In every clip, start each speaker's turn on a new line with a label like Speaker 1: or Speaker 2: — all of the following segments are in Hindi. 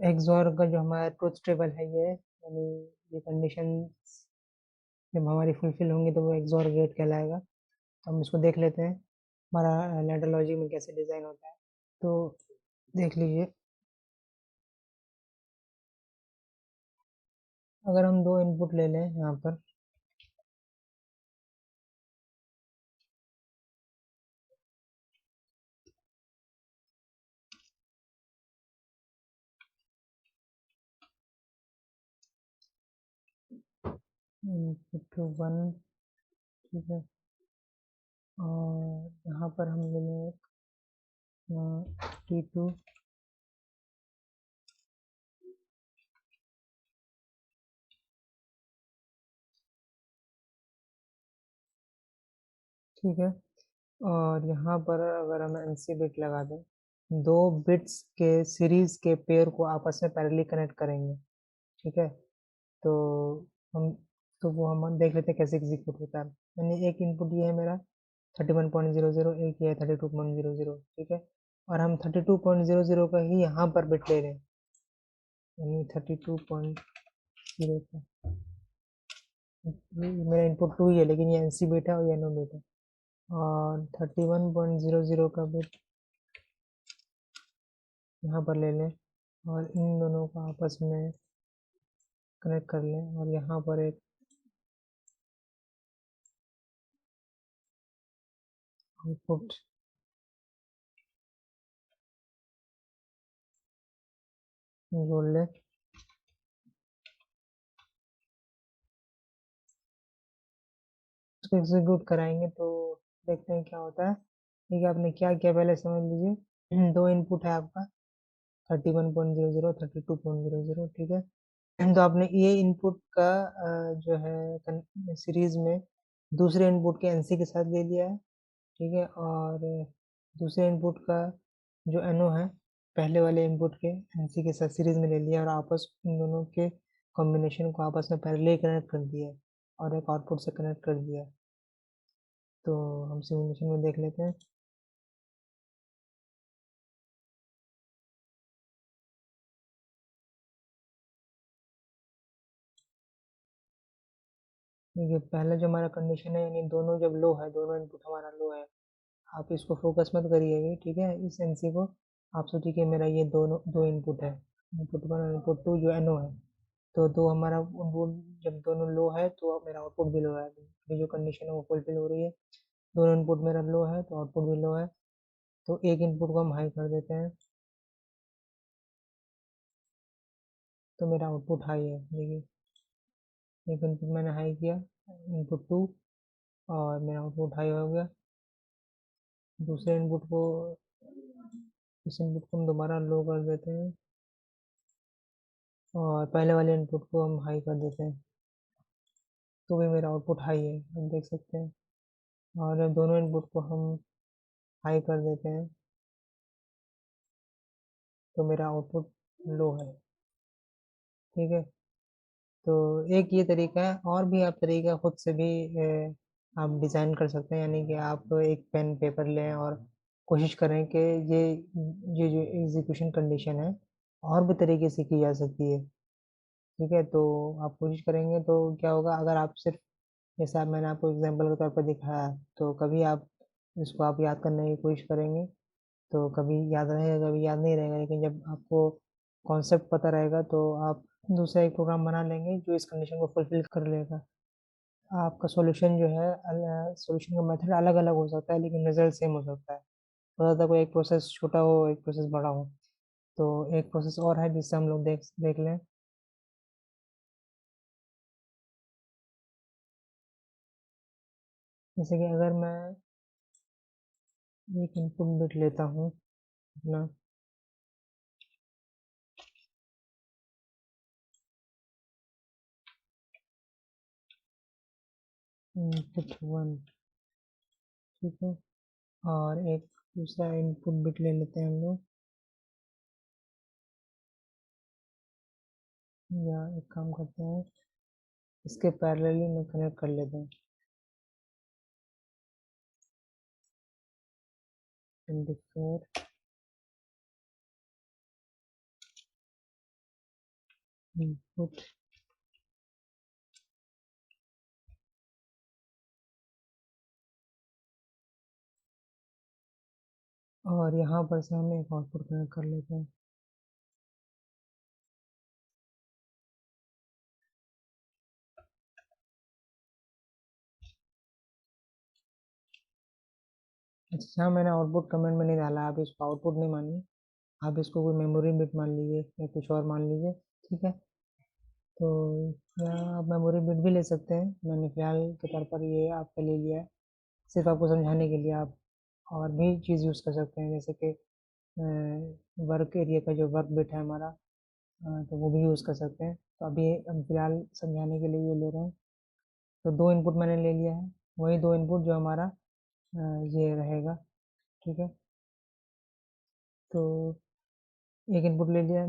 Speaker 1: एक्सॉर का जो हमारा ट्रुथ टेबल है ये, यानी ये कंडीशन जब हमारी फुलफिल होंगी तो वो एक्सॉर गेट कहलाएगा। तो हम इसको देख लेते हैं हमारा लैडर लॉजिक में कैसे डिज़ाइन होता है। तो देख लीजिए, अगर हम दो इनपुट ले लें यहाँ पर, इनपुट वन, ठीक है, और यहाँ पर हम ले लें T2, ठीक है, और यहाँ पर अगर हम NC बिट लगा दें, दो बिट्स के सीरीज के पेयर को आपस में पैरेलली कनेक्ट करेंगे, ठीक है। तो हम तो वो हम देख लेते हैं कैसे एग्जीक्यूट होता है। यानी एक इनपुट ये है मेरा 31.00, एक ये है 32.00, ठीक है, और हम 32.00 का ही यहाँ पर बिट ले रहे हैं, यानी 32.0 का मेरा इनपुट 2 ही है, लेकिन ये NC बिट है और ये NO बिट है, और 31.00 का बिट यहाँ पर ले लें और इन दोनों को आपस में कनेक्ट कर लें, और यहाँ पर एक आउटपुट जोड़ लें। इसको एग्जीक्यूट कराएंगे तो देखते हैं क्या होता है। ठीक है, आपने क्या किया पहले समझ लीजिए। दो इनपुट है आपका 31.00, 32.00, ठीक है। तो आपने ये इनपुट का जो है सीरीज में दूसरे इनपुट के NC के साथ ले लिया है, ठीक है, और दूसरे इनपुट का जो NO है पहले वाले इनपुट के NC के साथ सीरीज में ले लिया, और आपस इन दोनों के कॉम्बिनेशन को आपस में पैरेलल कनेक्ट कर दिया है और एक आउटपुट से कनेक्ट कर दिया। तो हम सिमुलेशन में देख लेते हैं। देखिए, पहला जो हमारा कंडीशन है, यानी दोनों जब लो है, दोनों इनपुट हमारा लो है, आप इसको फोकस मत करिएगा, ठीक है, इस NC को। आप सोचिए कि मेरा ये दोनों दो इनपुट है, इनपुट वन और इनपुट टू जो NO है, तो दो हमारा वो जब दोनों लो है तो मेरा आउटपुट भी लो है, अभी जो कंडीशन है वो फुलफिल हो रही है। दोनों इनपुट मेरा लो है तो आउटपुट भी लो है, तो एक इनपुट को हम हाई कर देते हैं, तो मेरा आउटपुट हाई है। देखिए, एक इनपुट मैंने हाई किया, इनपुट टू, और मेरा आउटपुट हाई हो गया। दूसरे इनपुट को, इस इनपुट को हम दोबारा लो कर देते हैं, और पहले वाले इनपुट को हम हाई कर देते हैं, तो भी मेरा आउटपुट हाई है, हम देख सकते हैं। और जब दोनों इनपुट को हम हाई कर देते हैं तो मेरा आउटपुट लो है, ठीक है। तो एक ये तरीका है, और भी आप तरीका खुद से भी आप डिज़ाइन कर सकते हैं, यानी कि आप एक पेन पेपर लें और कोशिश करें कि ये जो एग्जीक्यूशन कंडीशन है और भी तरीके से की जा सकती है, ठीक है। तो आप कोशिश करेंगे तो क्या होगा, अगर आप सिर्फ जैसे आप मैंने आपको एग्जांपल के तौर पर दिखाया, तो कभी आप इसको आप याद करने की कोशिश करेंगे तो कभी याद रहेगा, कभी याद नहीं रहेगा, लेकिन जब आपको कॉन्सेप्ट पता रहेगा तो आप दूसरा एक प्रोग्राम बना लेंगे जो इस कंडीशन को फुलफिल कर लेगा। आपका सॉल्यूशन जो है, सॉल्यूशन का मेथड अलग अलग हो सकता है लेकिन रिजल्ट सेम हो सकता है। हो सकता है कोई एक प्रोसेस छोटा हो, एक प्रोसेस बड़ा हो। तो एक प्रोसेस और है जिससे हम लोग देख देख लें। जैसे कि अगर मैं एक इनपुट बिट लेता हूँ अपना, इनपुट वन, ठीक है, और एक दूसरा इनपुट बिट ले लेते हैं हम लोग, या एक काम करते हैं, इसके पैरेलली में कनेक्ट कर लेते हैं, 24, इनपुट और यहाँ पर से हम एक आउटपुट कनेक्ट कर लेते हैं। अच्छा, मैंने आउटपुट कमेंट में नहीं डाला, आप इसको आउटपुट नहीं मानिए, आप इसको कोई मेमोरी बिट मान लीजिए या कुछ और मान लीजिए, ठीक है। तो यहाँ आप मेमोरी बिट भी ले सकते हैं, मैंने फ़िलहाल के तौर पर ये आपका ले लिया है, सिर्फ आपको समझाने के लिए। आप और भी चीज़ यूज़ कर सकते हैं, जैसे कि वर्क एरिया का जो वर्क बिट है हमारा, तो वो भी यूज़ कर सकते हैं। तो अभी हम फिलहाल समझाने के लिए ये ले रहे हैं। तो दो इनपुट मैंने ले लिया है, वही दो इनपुट जो हमारा ये रहेगा, ठीक है। तो एक इनपुट ले लिया,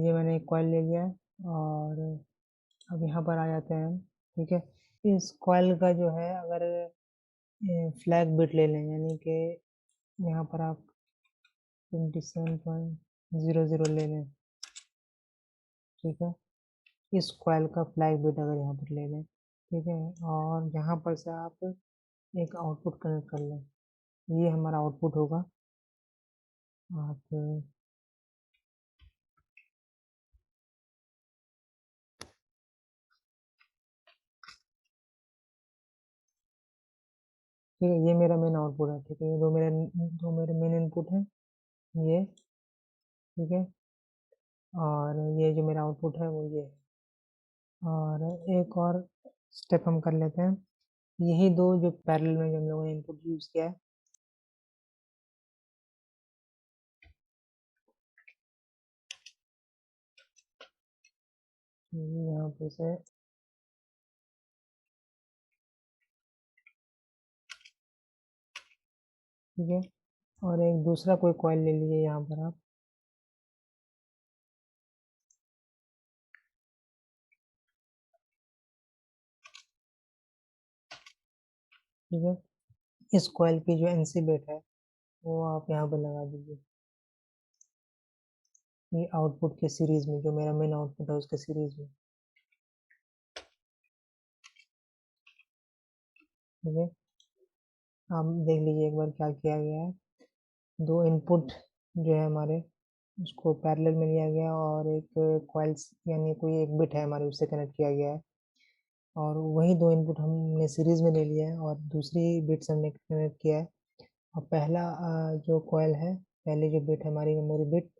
Speaker 1: ये मैंने एक कॉइल ले लिया है, और अब यहाँ पर आ जाते हैं हम, ठीक है। इस कॉइल का जो है, अगर फ्लैग बिट ले लें, यानी कि यहाँ पर आप 27.00 ले लें, ठीक है। इस कॉइल का फ्लैग बिट अगर यहाँ पर ले लें, ठीक है, और यहाँ पर से आप एक आउटपुट कनेक्ट कर लें, ये हमारा आउटपुट होगा। आप ठीक है, ये मेरा मेन आउटपुट है, ठीक है। ये दो मेरे मेन इनपुट हैं, ये, ठीक है। और ये जो मेरा आउटपुट है वो ये है। और एक और स्टेप हम कर लेते हैं, यही दो जो पैरेलल में जो हम लोगों ने इनपुट यूज़ किया है, यहाँ पे से, ठीक है। और एक दूसरा कोई कॉइल ले लीजिए यहाँ पर आप, ठीक है। इस कॉइल की जो एनसी बिट है वो आप यहाँ पर लगा दीजिए, ये आउटपुट के सीरीज में, जो मेरा मेन आउटपुट है उसके सीरीज में, ठीक है। आप देख लीजिए एक बार क्या किया गया है। दो इनपुट जो है हमारे, उसको पैरेलल में लिया गया, और एक कॉइल्स यानी कोई एक बिट है हमारे, उससे कनेक्ट किया गया है, और वही दो इनपुट हमने सीरीज में ले लिया है, और दूसरी बिट से हमने कनेक्ट किया है। और पहला जो कॉइल है, पहली जो बिट है हमारी मेमोरी बिट,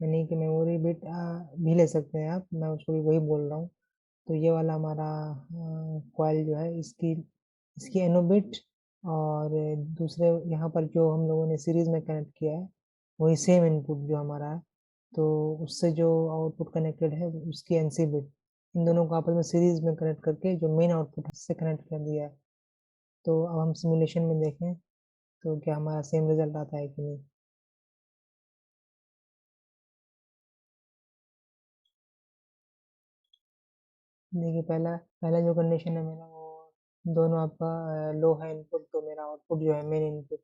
Speaker 1: यानी कि मेमोरी बिट भी ले सकते हैं आप, मैं उसको भी वही बोल रहा हूँ। तो ये वाला हमारा कॉइल जो है, इसकी इसकी एनो बिट, और दूसरे यहाँ पर जो हम लोगों ने सीरीज में कनेक्ट किया है, वही सेम इनपुट जो हमारा है, तो उससे जो आउटपुट कनेक्टेड है उसकी एनसी बिट, इन दोनों को आपस में सीरीज में कनेक्ट करके जो मेन आउटपुट है उससे कनेक्ट कर दिया है। तो अब हम सिमुलेशन में देखें तो क्या हमारा सेम रिजल्ट आता है कि नहीं। देखिए, पहला पहला जो कंडीशन है मेरा, वो दोनों आपका लो है इनपुट, तो मेरा आउटपुट जो है, मेन इनपुट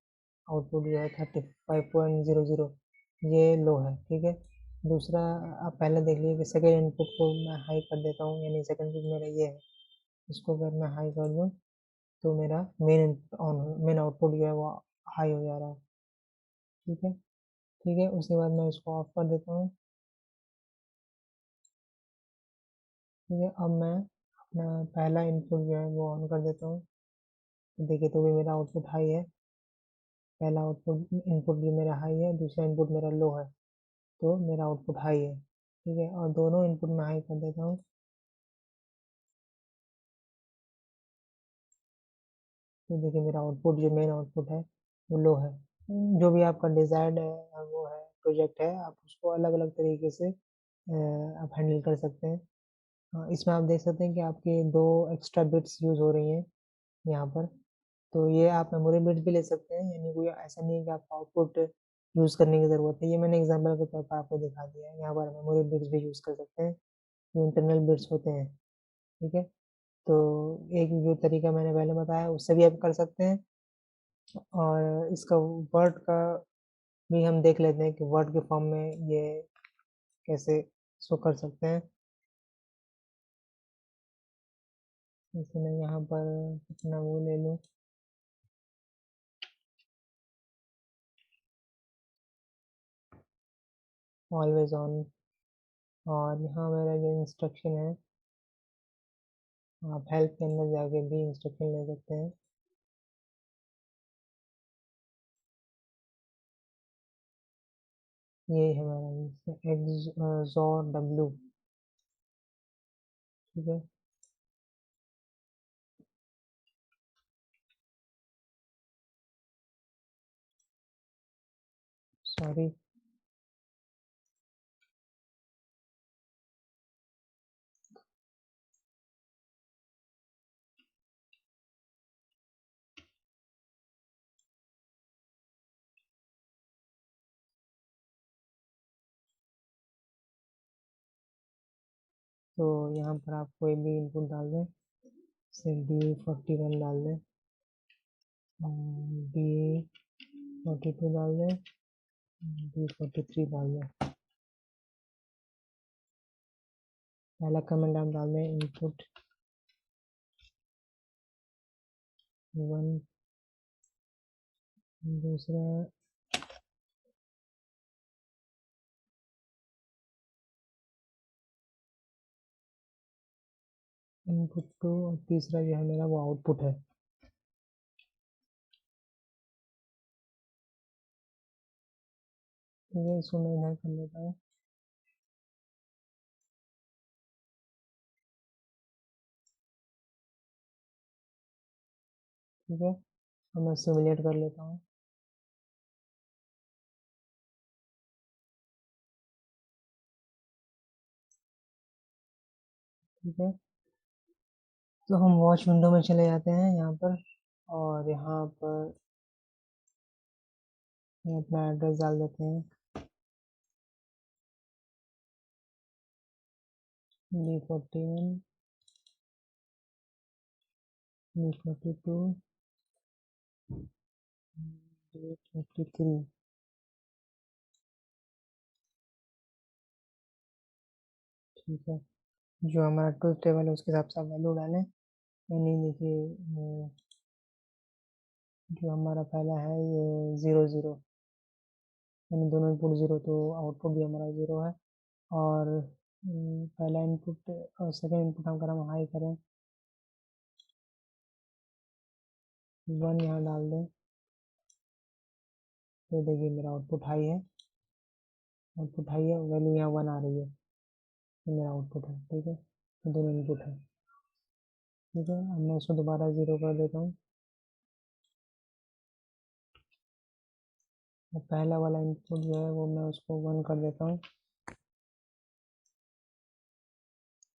Speaker 1: आउटपुट जो है 35.00, ये लो है, ठीक है। दूसरा, आप पहले देख लीजिए कि सेकेंड इनपुट को मैं हाई कर देता हूँ, यानी सेकेंड इनपुट मेरा ये है, इसको अगर मैं हाई कर दूँ तो मेरा मेन इनपुट ऑन हो, मेन आउटपुट जो है वो हाई हो जा रहा है, ठीक है। ठीक है, उसके बाद मैं इसको ऑफ कर देता हूँ, ठीक है। अब मैं अपना पहला इनपुट जो है वो ऑन कर देता हूँ, तो देखिए, तो भी मेरा आउटपुट हाई है, पहला आउटपुट इनपुट भी मेरा हाई है, दूसरा इनपुट मेरा लो है, तो मेरा आउटपुट हाई है, ठीक है। और दोनों इनपुट मैं हाई कर देता हूँ, तो देखिए मेरा आउटपुट जो मेन आउटपुट है वो लो है। जो भी आपका डिजायर्ड है वो है प्रोजेक्ट है, आप उसको अलग अलग तरीके से आप हैंडल कर सकते हैं। इसमें आप देख सकते हैं कि आपके दो एक्स्ट्रा बिट्स यूज़ हो रही हैं यहाँ पर, तो ये आप मेमोरी बिट्स भी ले सकते हैं, यानी कोई ऐसा नहीं है कि आपको आउटपुट यूज़ करने की ज़रूरत है। ये मैंने एग्जांपल के तौर पर आपको दिखा दिया है, यहाँ पर मेमोरी बिट्स भी यूज़ कर सकते हैं, जो इंटरनल बिट्स होते हैं, ठीक है। तो एक जो तरीका मैंने पहले बताया उससे भी आप कर सकते हैं, और इसका वर्ड का भी हम देख लेते हैं कि वर्ड के फॉर्म में ये कैसे शो कर सकते हैं। जैसे मैं यहाँ पर अपना वो ले लूँ, ऑलवेज ऑन। और यहाँ मेरा जो इंस्ट्रक्शन है, आप हेल्प के अंदर जाके भी इंस्ट्रक्शन ले सकते हैं। यही है हमारा एक्सॉर डब्लू। ठीक है, सॉरी। तो यहाँ पर आप कोई भी इनपुट डाल दें, जैसे D41 डाल दें, D42 डाल दें, D43 डाल दें। पहला कमेंट आप डाल दें इनपुट 1, दूसरा इनपुट 2, और तीसरा जो है मेरा वो आउटपुट है। ठीक है, इसको मैं इधर कर लेता हूँ। ठीक है, अब मैं सिमुलेट कर लेता हूँ। ठीक है, तो हम वॉच विंडो में चले जाते हैं यहाँ पर, और यहाँ पर अपना एड्रेस डाल देते हैं, D41, D42, D53। ठीक है, जो हमारा ट्रूथ टेबल है उसके हिसाब से आप वैल्यू डालें। यानी देखिए, जो हमारा पहला है ये 0 0, यानी दोनों इनपुट 0, तो आउटपुट भी हमारा 0 है। और पहला इनपुट और सेकेंड इनपुट अगर हम हाई करें, 1 यहाँ डाल दें, तो देखिए मेरा आउटपुट हाई है। आउटपुट हाई है, वैल्यू यहाँ 1 आ रही है, ये मेरा आउटपुट है। ठीक है, तो दोनों इनपुट है। ठीक है, अब मैं इसको दोबारा 0 कर देता हूँ, और पहला वाला इनपुट जो है वो मैं उसको 1 कर देता हूँ,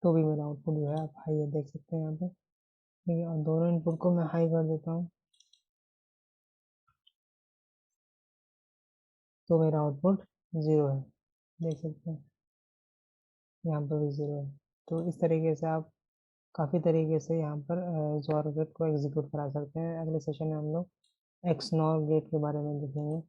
Speaker 1: तो भी मेरा आउटपुट जो है आप हाई है, देख सकते हैं यहाँ पे। ठीक है, और दोनों इनपुट को मैं हाई कर देता हूँ, तो मेरा आउटपुट 0 है, देख सकते हैं यहाँ पर भी 0 है। तो इस तरीके से आप काफ़ी तरीके से यहाँ पर XOR गेट को एग्जीक्यूट करा सकते हैं। अगले सेशन में हम लोग एक्स नॉर गेट के बारे में देखेंगे।